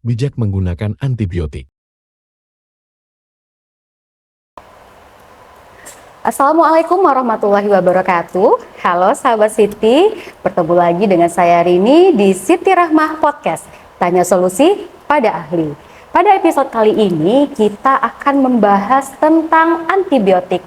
bijak menggunakan antibiotik. Assalamualaikum warahmatullahi wabarakatuh. Halo sahabat Siti, bertemu lagi dengan saya Rini di Siti Rahmah Podcast. Tanya solusi pada ahli. Pada episode kali ini kita akan membahas tentang antibiotik.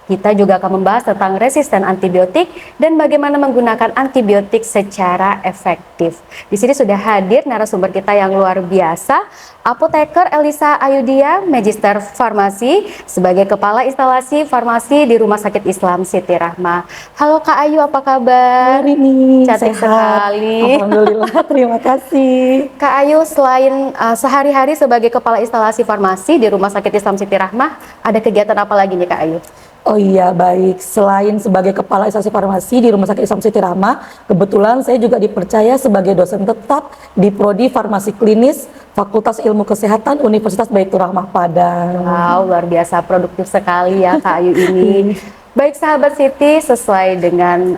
Kita juga akan membahas tentang resisten antibiotik dan bagaimana menggunakan antibiotik secara efektif. Di sini sudah hadir narasumber kita yang luar biasa, Apoteker Elisa Ayudia, Magister Farmasi, sebagai Kepala Instalasi Farmasi di Rumah Sakit Islam Siti Rahmah. Halo Kak Ayu, apa kabar? Hari ini Cantik sekali. Alhamdulillah, terima kasih. Kak Ayu, selain sehari-hari sebagai Kepala Instalasi Farmasi di Rumah Sakit Islam Siti Rahmah, ada kegiatan apa lagi nih Kak Ayu? Oh iya, baik. Selain sebagai Kepala Instalasi Farmasi di Rumah Sakit Islam Siti Rahmah, kebetulan saya juga dipercaya sebagai dosen tetap di Prodi Farmasi Klinis Fakultas Ilmu Kesehatan Universitas Baitur Rahmah Padang. Wow, luar biasa produktif sekali ya Kak Ayu ini. Baik sahabat Siti, sesuai dengan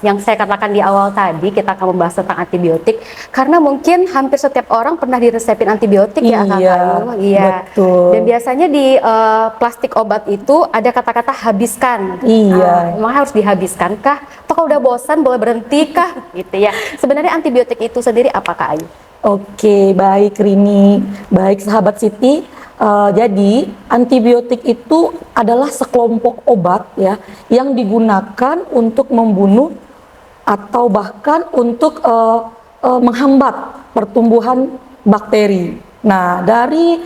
yang saya katakan di awal tadi, kita akan membahas tentang antibiotik karena mungkin hampir setiap orang pernah diresepin antibiotik ya Kak Ayu. Iya, betul. Dan biasanya di plastik obat itu ada kata-kata habiskan. Iya. Memang harus dihabiskan kah? Atau kalau udah bosan boleh berhenti kah? Gitu ya. Sebenarnya antibiotik itu sendiri apa Kak Ayu? Oke, baik Rini. Baik sahabat Siti. Jadi antibiotik itu adalah sekelompok obat ya yang digunakan untuk membunuh atau bahkan untuk menghambat pertumbuhan bakteri. Nah, dari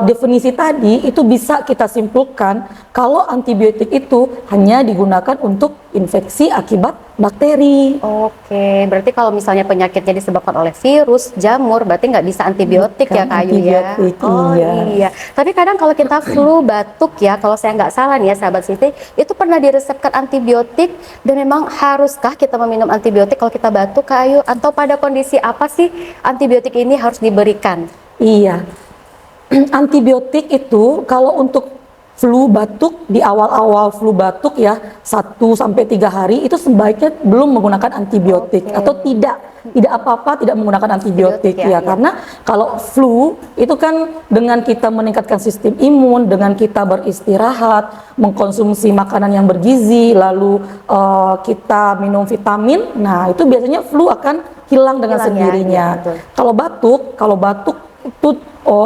definisi tadi itu bisa kita simpulkan kalau antibiotik itu hanya digunakan untuk infeksi akibat bakteri. Oke, berarti kalau misalnya penyakitnya disebabkan oleh virus, jamur, berarti nggak bisa antibiotik ya Kak Ayu ya? Oh iya. Tapi kadang kalau kita flu, batuk ya, kalau saya nggak salah nih ya sahabat Siti, itu pernah diresepkan antibiotik dan memang haruskah kita meminum antibiotik kalau kita batuk Kak Ayu? Atau pada kondisi apa sih antibiotik ini harus diberikan? Iya. Antibiotik itu kalau untuk flu batuk di awal-awal flu batuk ya 1-3 hari itu sebaiknya belum menggunakan antibiotik atau tidak apa-apa tidak menggunakan antibiotik ya, karena kalau flu itu kan dengan kita meningkatkan sistem imun, dengan kita beristirahat, mengkonsumsi makanan yang bergizi, lalu kita minum vitamin, nah itu biasanya flu akan hilang dengan sendirinya. Ya, kalau batuk itu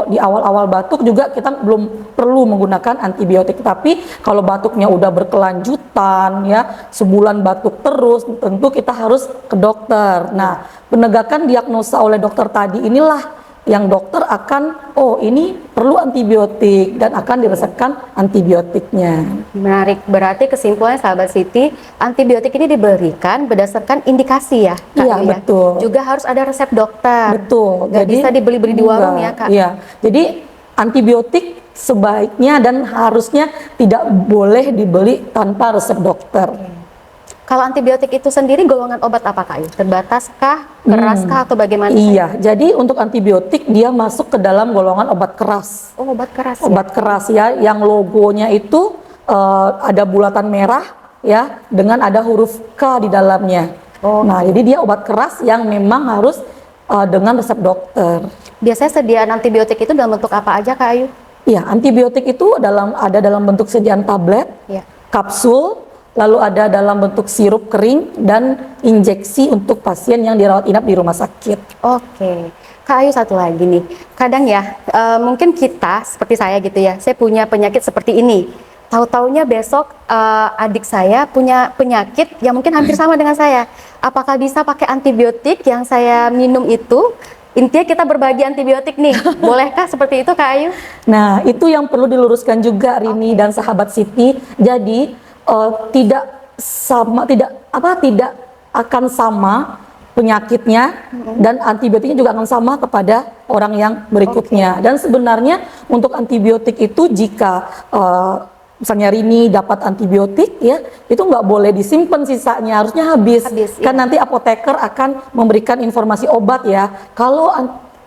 di awal-awal batuk juga kita belum perlu menggunakan antibiotik, tapi kalau batuknya udah berkelanjutan ya sebulan batuk terus, tentu kita harus ke dokter. Nah, penegakan diagnosa oleh dokter tadi inilah yang dokter akan ini perlu antibiotik dan akan diresepkan antibiotiknya. Menarik, berarti kesimpulannya sahabat Siti, antibiotik ini diberikan berdasarkan indikasi ya Kak? Iya, betul. Juga harus ada resep dokter. Betul. Nggak bisa dibeli-beli di warung ya Kak? Iya, jadi antibiotik sebaiknya dan harusnya tidak boleh dibeli tanpa resep dokter. Kalau antibiotik itu sendiri golongan obat apa Kak? Terbataskah, keraskah atau bagaimana? Iya, jadi untuk antibiotik dia masuk ke dalam golongan obat keras. Oh, obat keras. Obat keras ya, yang logonya itu ada bulatan merah ya, dengan ada huruf K di dalamnya. Nah, jadi dia obat keras yang memang harus dengan resep dokter. Biasanya sediaan antibiotik itu dalam bentuk apa aja Kak Ayu? Iya, antibiotik itu ada dalam bentuk sediaan tablet, kapsul, lalu ada dalam bentuk sirup kering dan injeksi untuk pasien yang dirawat inap di rumah sakit. Oke, Kak Ayu satu lagi nih. Kadang ya, mungkin kita seperti saya gitu ya, saya punya penyakit seperti ini. Tahu-taunya besok adik saya punya penyakit yang mungkin hampir sama dengan saya. Apakah bisa pakai antibiotik yang saya minum itu? Intinya kita berbagi antibiotik nih, bolehkah seperti itu Kak Ayu? Nah, itu yang perlu diluruskan juga Rini dan sahabat Siti. Jadi tidak akan sama penyakitnya dan antibiotiknya juga akan sama kepada orang yang berikutnya. Dan sebenarnya untuk antibiotik itu jika misalnya Rini dapat antibiotik ya, itu nggak boleh disimpan sisanya, harusnya habis kan nanti apoteker akan memberikan informasi obat ya, kalau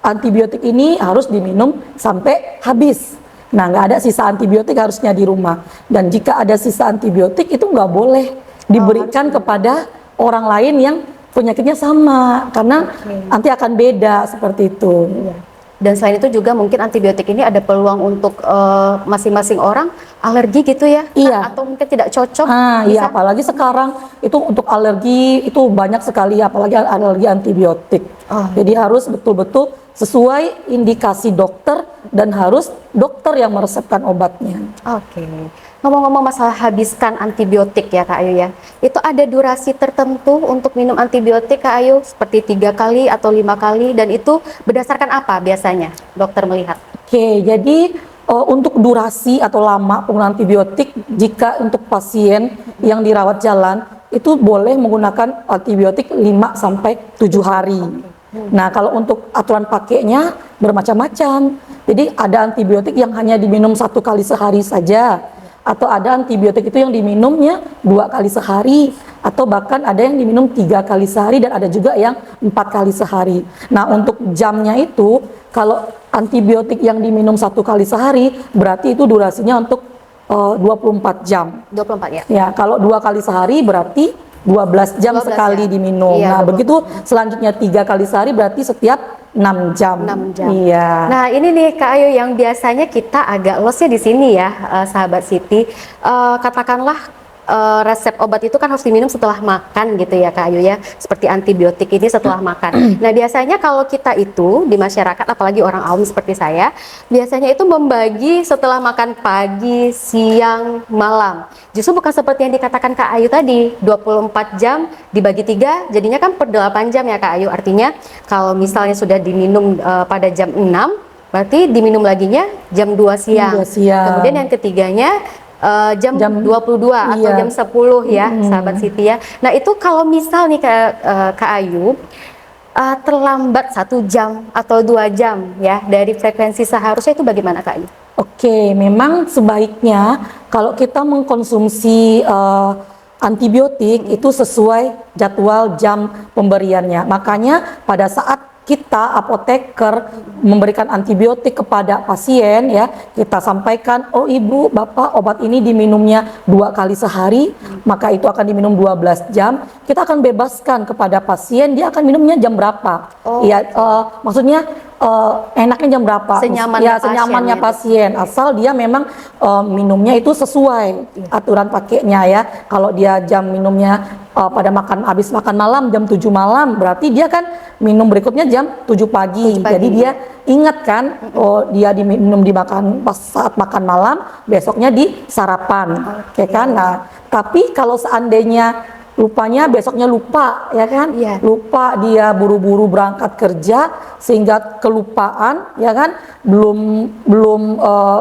antibiotik ini harus diminum sampai habis. Nah, nggak ada sisa antibiotik harusnya di rumah, dan jika ada sisa antibiotik itu nggak boleh diberikan kepada orang lain yang penyakitnya sama, karena nanti akan beda seperti itu. Dan selain itu juga mungkin antibiotik ini ada peluang untuk masing-masing orang alergi gitu ya? Iya. Atau mungkin tidak cocok? Iya, Bisa? apalagi sekarang itu untuk alergi itu banyak sekali, apalagi alergi antibiotik. Oh. Jadi harus betul-betul sesuai indikasi dokter dan harus dokter yang meresepkan obatnya. Oke. Ngomong-ngomong masalah habiskan antibiotik ya Kak Ayu ya, itu ada durasi tertentu untuk minum antibiotik Kak Ayu, seperti 3 kali atau 5 kali, dan itu berdasarkan apa biasanya dokter melihat? Oke, jadi untuk durasi atau lama penggunaan antibiotik, jika untuk pasien yang dirawat jalan, itu boleh menggunakan antibiotik 5 sampai 7 hari. Nah, kalau untuk aturan pakainya bermacam-macam. Jadi ada antibiotik yang hanya diminum 1 kali sehari saja, atau ada antibiotik itu yang diminumnya 2 kali sehari, atau bahkan ada yang diminum 3 kali sehari, dan ada juga yang 4 kali sehari. Nah, untuk jamnya itu, kalau antibiotik yang diminum 1 kali sehari, berarti itu durasinya untuk 24 jam. 24 ya? Ya, kalau 2 kali sehari berarti 12 jam 12 sekali ya? diminum. Iya, Nah, 24. begitu selanjutnya 3 kali sehari berarti setiap 6 jam. 6 jam. Iya. Nah, ini nih Kak Ayu yang biasanya kita agak losnya di sini ya, sahabat Siti. Katakanlah resep obat itu kan harus diminum setelah makan gitu ya Kak Ayu ya, seperti antibiotik ini setelah makan. Nah, biasanya kalau kita itu di masyarakat, apalagi orang awam seperti saya, biasanya itu membagi setelah makan pagi, siang, malam. Justru bukan seperti yang dikatakan Kak Ayu tadi, 24 jam dibagi 3, jadinya kan per 8 jam ya Kak Ayu. Artinya kalau misalnya sudah diminum pada jam 6, berarti diminum laginya jam 2 siang. 2 siang. Kemudian yang ketiganya jam 22 atau iya. jam 10 ya, sahabat Siti ya. Nah, itu kalau misal nih Kak Ayu terlambat 1 jam atau 2 jam ya dari frekuensi seharusnya, itu bagaimana Kak Ayu? Oke, memang sebaiknya kalau kita mengkonsumsi antibiotik itu sesuai jadwal jam pemberiannya. Makanya pada saat kita apoteker memberikan antibiotik kepada pasien ya, kita sampaikan, oh ibu, bapak, obat ini diminumnya 2 kali sehari, maka itu akan diminum 12 jam. Kita akan bebaskan kepada pasien, dia akan minumnya jam berapa. Oh. Ya, maksudnya enaknya jam berapa? Senyamannya Ya, senyamannya pasien, pasien, asal dia memang minumnya itu sesuai aturan pakainya ya. Kalau dia jam minumnya pada habis makan malam jam 7 malam, berarti dia kan minum berikutnya jam 7 pagi. 7 pagi. Jadi dia ingat kan, oh dia diminum dimakan pas saat makan malam, besoknya di sarapan. Oke kan? Nah, tapi kalau seandainya lupanya, besoknya lupa ya kan, Iya. lupa, dia buru-buru berangkat kerja sehingga kelupaan ya kan, belum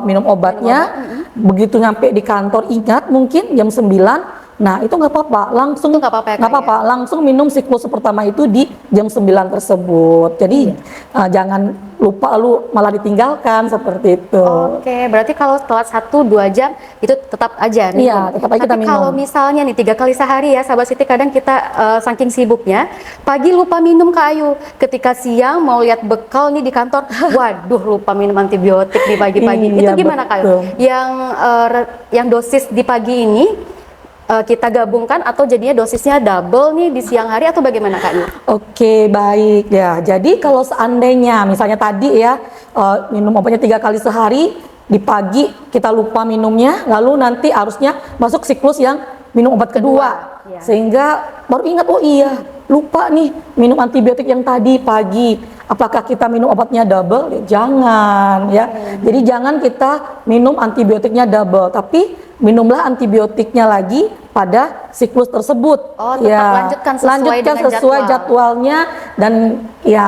minum obatnya, begitu nyampe di kantor ingat mungkin jam 9. Nah, itu nggak apa-apa, langsung Itu nggak apa-apa ya, Kak, nggak apa-apa, langsung minum siklus pertama itu di jam 9 tersebut. Jadi jangan lupa lalu malah ditinggalkan seperti itu. Oke, berarti kalau telat 1-2 jam itu tetap aja minum. Iya, tetap aja kita Tapi minum. kalau misalnya nih 3 kali sehari ya, sahabat Siti, kadang kita saking sibuknya, pagi lupa minum Kak Ayu. Ketika siang mau lihat bekal nih di kantor, waduh lupa minum antibiotik di pagi-pagi. Iya, Itu gimana Kak Ayu? betul. Yang dosis di pagi ini kita gabungkan atau jadinya dosisnya double nih di siang hari, atau bagaimana Kak Ayu? Oke, baik ya. Jadi kalau seandainya misalnya tadi ya minum obatnya 3 kali sehari, di pagi kita lupa minumnya, lalu nanti harusnya masuk siklus yang minum obat kedua. Iya. Sehingga baru ingat, oh iya lupa nih minum antibiotik yang tadi pagi. Apakah kita minum obatnya double? Ya, jangan ya. Jadi jangan kita minum antibiotiknya double, tapi minumlah antibiotiknya lagi pada siklus tersebut. Oh, tetap lanjutkan sesuai dengan sesuai jadwal. jadwalnya, dan ya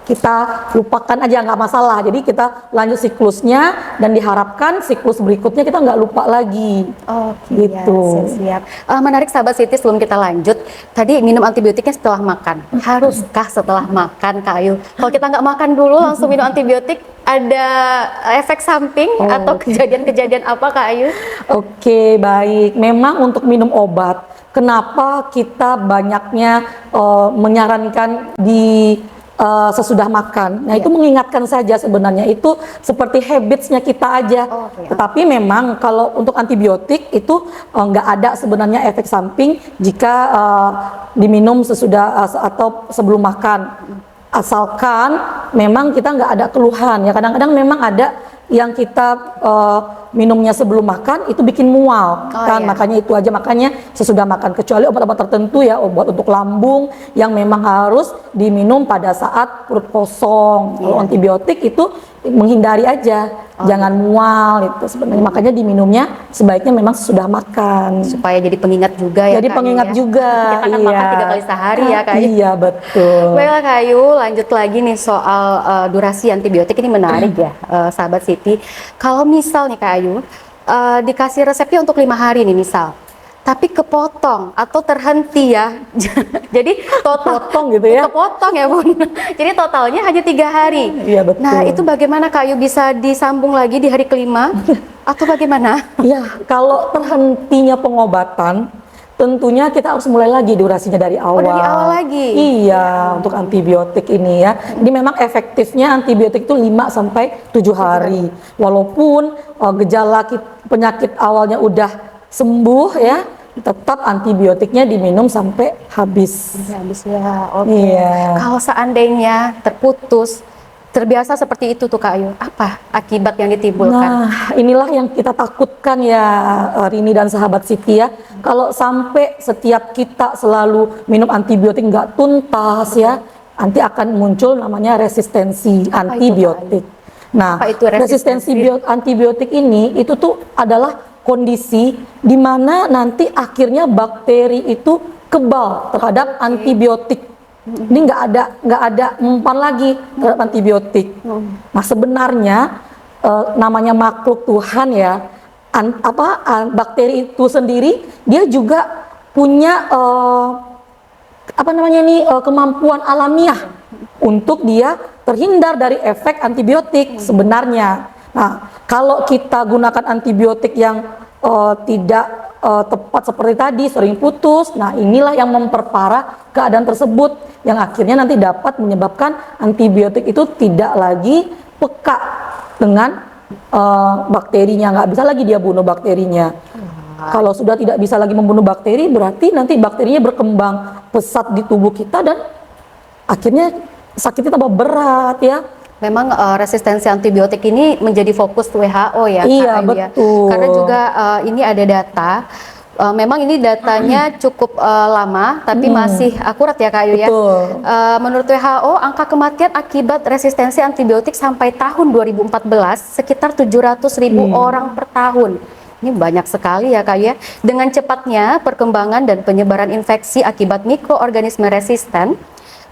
kita lupakan aja, nggak masalah. Jadi kita lanjut siklusnya dan diharapkan siklus berikutnya kita nggak lupa lagi. Oke, Gitu. ya, siap. Menarik sahabat Siti, sebelum kita lanjut, tadi minum antibiotiknya setelah makan. Haruskah setelah makan Kak Ayu? Kalau kita nggak makan dulu langsung minum antibiotik, ada efek samping atau kejadian-kejadian apa Kak Ayu? Oke, baik. Memang untuk minum obat, kenapa kita banyaknya menyarankan di sesudah makan. Nah, itu mengingatkan saja sebenarnya, itu seperti habitsnya kita aja. Oke. Tetapi memang kalau untuk antibiotik itu nggak ada sebenarnya efek samping jika diminum sesudah atau sebelum makan. asalkan memang kita nggak ada keluhan ya. Kadang-kadang memang ada yang kita minumnya sebelum makan itu bikin mual kan, makanya itu aja, makanya sesudah makan, kecuali obat-obat tertentu ya, obat untuk lambung yang memang harus diminum pada saat perut kosong. Kalau antibiotik itu menghindari aja, jangan mual itu sebenarnya, makanya diminumnya sebaiknya memang sesudah makan supaya jadi pengingat juga ya. Jadi pengingat juga. Kita kan makan 3 kali sehari ya Kak Ayu. Iya betul. Baiklah Kak Ayu, lanjut lagi nih soal durasi antibiotik ini menarik ya, sahabat Siti. Kalau misal nih Kak Ayu, dikasih resepnya untuk 5 hari nih misal, tapi kepotong atau terhenti ya, jadi total Potong gitu ya. kepotong ya Bun, jadi totalnya hanya 3 hari. Iya betul. Nah itu bagaimana Kak Ayu, bisa disambung lagi di hari kelima atau bagaimana? Iya, kalau terhentinya pengobatan, tentunya kita harus mulai lagi durasinya dari awal. Dari awal lagi? Iya, untuk antibiotik ini ya. Jadi memang efektifnya antibiotik itu 5 sampai 7 hari. Walaupun gejala penyakit awalnya udah sembuh ya, tetap antibiotiknya diminum sampai habis. Habis ya, oke. Iya. Kalau seandainya terputus, terbiasa seperti itu tuh Kak Ayu, apa akibat yang ditimbulkan? Nah, inilah yang kita takutkan ya, Rini dan sahabat Siti ya. Kalau sampai setiap kita selalu minum antibiotik nggak tuntas ya, nanti akan muncul namanya resistensi antibiotik. Nah, Apa itu resistensi? antibiotik ini itu tuh adalah kondisi di mana nanti akhirnya bakteri itu kebal terhadap antibiotik. Ini nggak ada mempan lagi terhadap antibiotik. Nah sebenarnya namanya makhluk Tuhan ya, bakteri itu sendiri dia juga punya kemampuan alamiah untuk dia terhindar dari efek antibiotik sebenarnya. Nah kalau kita gunakan antibiotik yang tidak tepat seperti tadi, sering putus, nah inilah yang memperparah keadaan tersebut, yang akhirnya nanti dapat menyebabkan antibiotik itu tidak lagi peka dengan bakterinya, nggak bisa lagi dia bunuh bakterinya. Kalau sudah tidak bisa lagi membunuh bakteri, berarti nanti bakterinya berkembang pesat di tubuh kita dan akhirnya sakitnya tambah berat ya. Memang resistensi antibiotik ini menjadi fokus WHO ya Kak Iya Ayu, ya. betul. Karena juga ini ada data, memang ini datanya cukup lama, tapi masih akurat ya Kak Ayu ya. Betul. Menurut WHO, angka kematian akibat resistensi antibiotik sampai tahun 2014 sekitar 700.000 orang per tahun. Ini banyak sekali ya Kak Ayu ya. Dengan cepatnya perkembangan dan penyebaran infeksi akibat mikroorganisme resisten,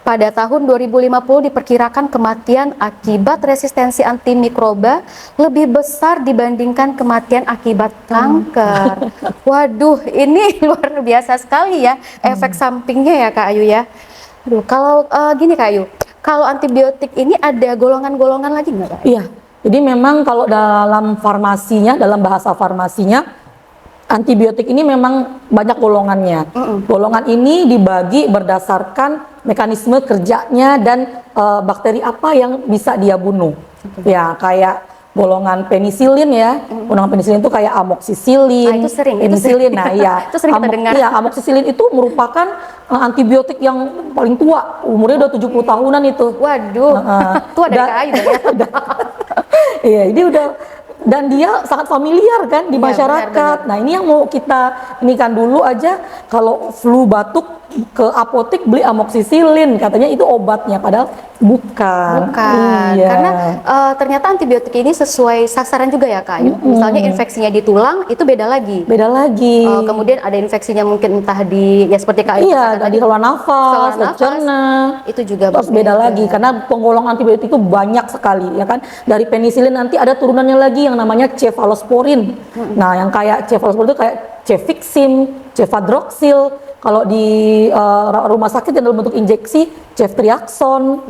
pada tahun 2050 diperkirakan kematian akibat resistensi antimikroba lebih besar dibandingkan kematian akibat kanker. Waduh, ini luar biasa sekali ya efek sampingnya ya Kak Ayu ya. Aduh, kalau gini Kak Ayu, kalau antibiotik ini ada golongan-golongan lagi nggak Kak Ayu? Iya, jadi memang kalau dalam farmasinya, dalam bahasa farmasinya, antibiotik ini memang banyak golongannya. Golongan ini dibagi berdasarkan mekanisme kerjanya dan bakteri apa yang bisa dia bunuh. Ya, kayak golongan penisilin ya. Golongan penisilin itu kayak amoksisilin, Itu sering. penisilin. Nah, iya. Itu sering kita dengar. Iya, amoksisilin itu merupakan antibiotik yang paling tua. Umurnya udah 70 tahunan itu. Waduh, tua dari Kak Ayu ya. Iya, ini udah, dan dia sangat familiar kan di Iya, masyarakat. benar. Nah ini yang mau kita ini kan dulu aja, kalau flu batuk ke apotek beli amoksisilin, katanya itu obatnya, padahal bukan. Bukan, Iya. karena ternyata antibiotik ini sesuai sasaran juga ya Kak Ayu. Misalnya infeksinya di tulang itu beda lagi. Beda lagi. Kemudian ada infeksinya mungkin entah di, ya seperti Kak Ayu Iya, katakan di saluran nafas, cerna. itu juga Terus beda lagi karena penggolongan antibiotik itu banyak sekali ya kan. Dari penisilin nanti ada turunannya lagi yang namanya cefalosporin. Nah, yang kayak cefalosporin itu kayak cefixim, cefadroxil. Kalau di rumah sakit yang dalam bentuk injeksi, ceftriaxone.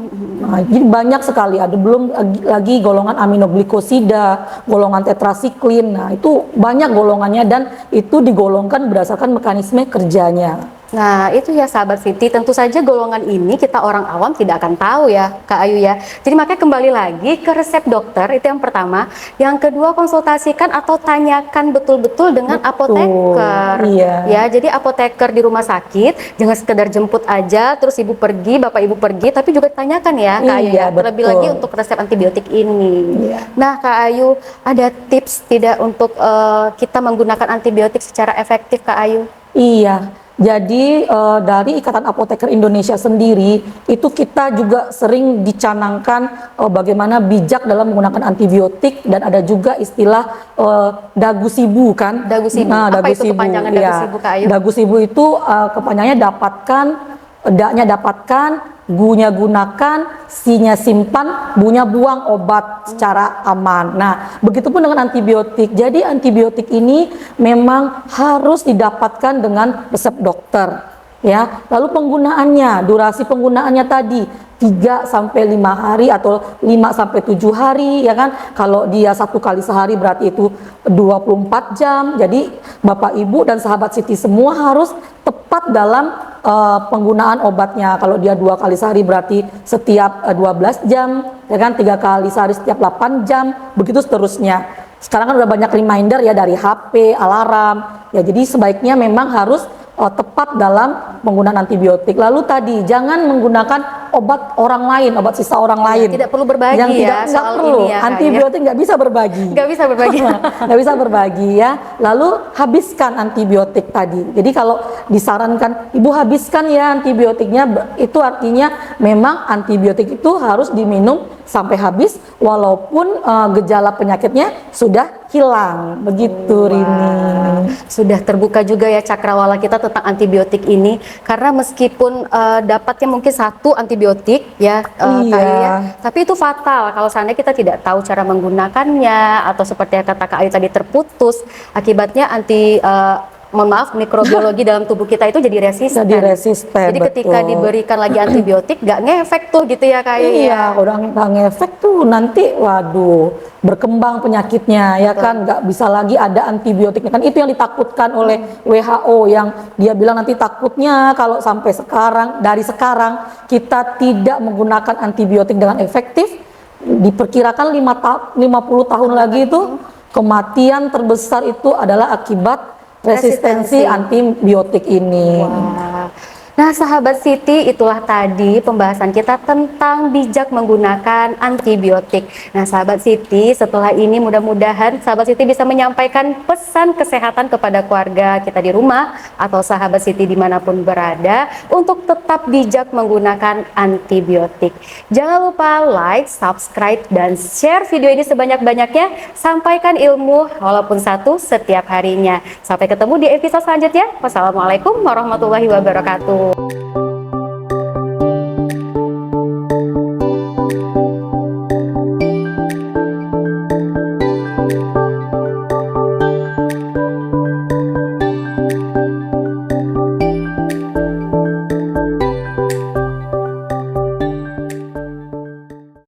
Nah, jadi banyak sekali. Ada belum lagi golongan aminoglikosida, golongan tetrasiklin. Nah, itu banyak golongannya dan itu digolongkan berdasarkan mekanisme kerjanya. Nah, itu ya sahabat Siti, tentu saja golongan ini kita orang awam tidak akan tahu ya, Kak Ayu ya. Jadi makanya kembali lagi ke resep dokter, itu yang pertama. Yang kedua, konsultasikan atau tanyakan betul-betul dengan apoteker. Iya. Ya, jadi apoteker di rumah sakit, jangan sekedar jemput aja, terus ibu pergi, bapak ibu pergi, tapi juga tanyakan ya, Kak Ayu Iya, ya. Terlebih betul. lagi untuk resep antibiotik ini. Iya. Nah, Kak Ayu, ada tips tidak untuk kita menggunakan antibiotik secara efektif, Kak Ayu? Iya, jadi dari Ikatan Apoteker Indonesia sendiri itu kita juga sering dicanangkan bagaimana bijak dalam menggunakan antibiotik, dan ada juga istilah dagu sibu kan? Dagu sibu. Nah, Apa dagu itu kepanjangan dagu iya. sibu, Kak Ayu? Dagu sibu itu kepanjangannya dapatkan, daknya dapatkan, gunya gunakan, sinya simpan, bunya buang obat secara aman. Nah, begitupun dengan antibiotik. Jadi antibiotik ini memang harus didapatkan dengan resep dokter. Ya, lalu penggunaannya, durasi penggunaannya tadi 3 sampai 5 hari atau 5 sampai 7 hari, ya kan? Kalau dia 1 kali sehari berarti itu 24 jam. Jadi Bapak Ibu dan sahabat Siti semua harus tepat dalam penggunaan obatnya. Kalau dia 2 kali sehari berarti setiap 12 jam, ya kan? 3 kali sehari setiap 8 jam, begitu seterusnya. Sekarang kan udah banyak reminder ya dari HP, alarm. Ya, jadi sebaiknya memang harus tepat dalam penggunaan antibiotik. Lalu tadi jangan menggunakan obat orang lain, obat sisa orang lain. Tidak perlu berbagi Yang ya nggak soal perlu. ini ya, Kak, ya. Antibiotik nggak bisa berbagi. Nggak bisa berbagi. Nggak bisa berbagi ya. Lalu habiskan antibiotik tadi. Jadi kalau disarankan ibu habiskan ya antibiotiknya, itu artinya memang antibiotik itu harus diminum sampai habis walaupun gejala penyakitnya sudah hilang. Begitu, Rini. Sudah terbuka juga ya cakrawala kita tentang antibiotik ini, karena meskipun dapatnya mungkin 1 antibiotik ya, Kak Ayu ya, tapi itu fatal kalau seandainya kita tidak tahu cara menggunakannya, atau seperti yang kata Kak Ayu tadi terputus, akibatnya mohon maaf, mikrobiologi dalam tubuh kita itu jadi resisten. Jadi ketika betul. diberikan lagi antibiotik nggak ngefek tuh gitu ya, Kak Ayu ya. Iya, udah nggak ngefek tuh nanti, waduh, berkembang penyakitnya ya kan, nggak bisa lagi ada antibiotiknya kan. Itu yang ditakutkan oleh WHO, yang dia bilang nanti takutnya kalau sampai dari sekarang kita tidak menggunakan antibiotik dengan efektif, diperkirakan 50 tahun lagi itu kematian terbesar itu adalah akibat resistensi antibiotik ini. Wah. Nah, sahabat Siti, itulah tadi pembahasan kita tentang bijak menggunakan antibiotik. Nah, sahabat Siti, setelah ini mudah-mudahan sahabat Siti bisa menyampaikan pesan kesehatan kepada keluarga kita di rumah atau sahabat Siti dimanapun berada untuk tetap bijak menggunakan antibiotik. Jangan lupa like, subscribe, dan share video ini sebanyak-banyaknya. Sampaikan ilmu walaupun satu setiap harinya. Sampai ketemu di episode selanjutnya. Wassalamualaikum warahmatullahi wabarakatuh.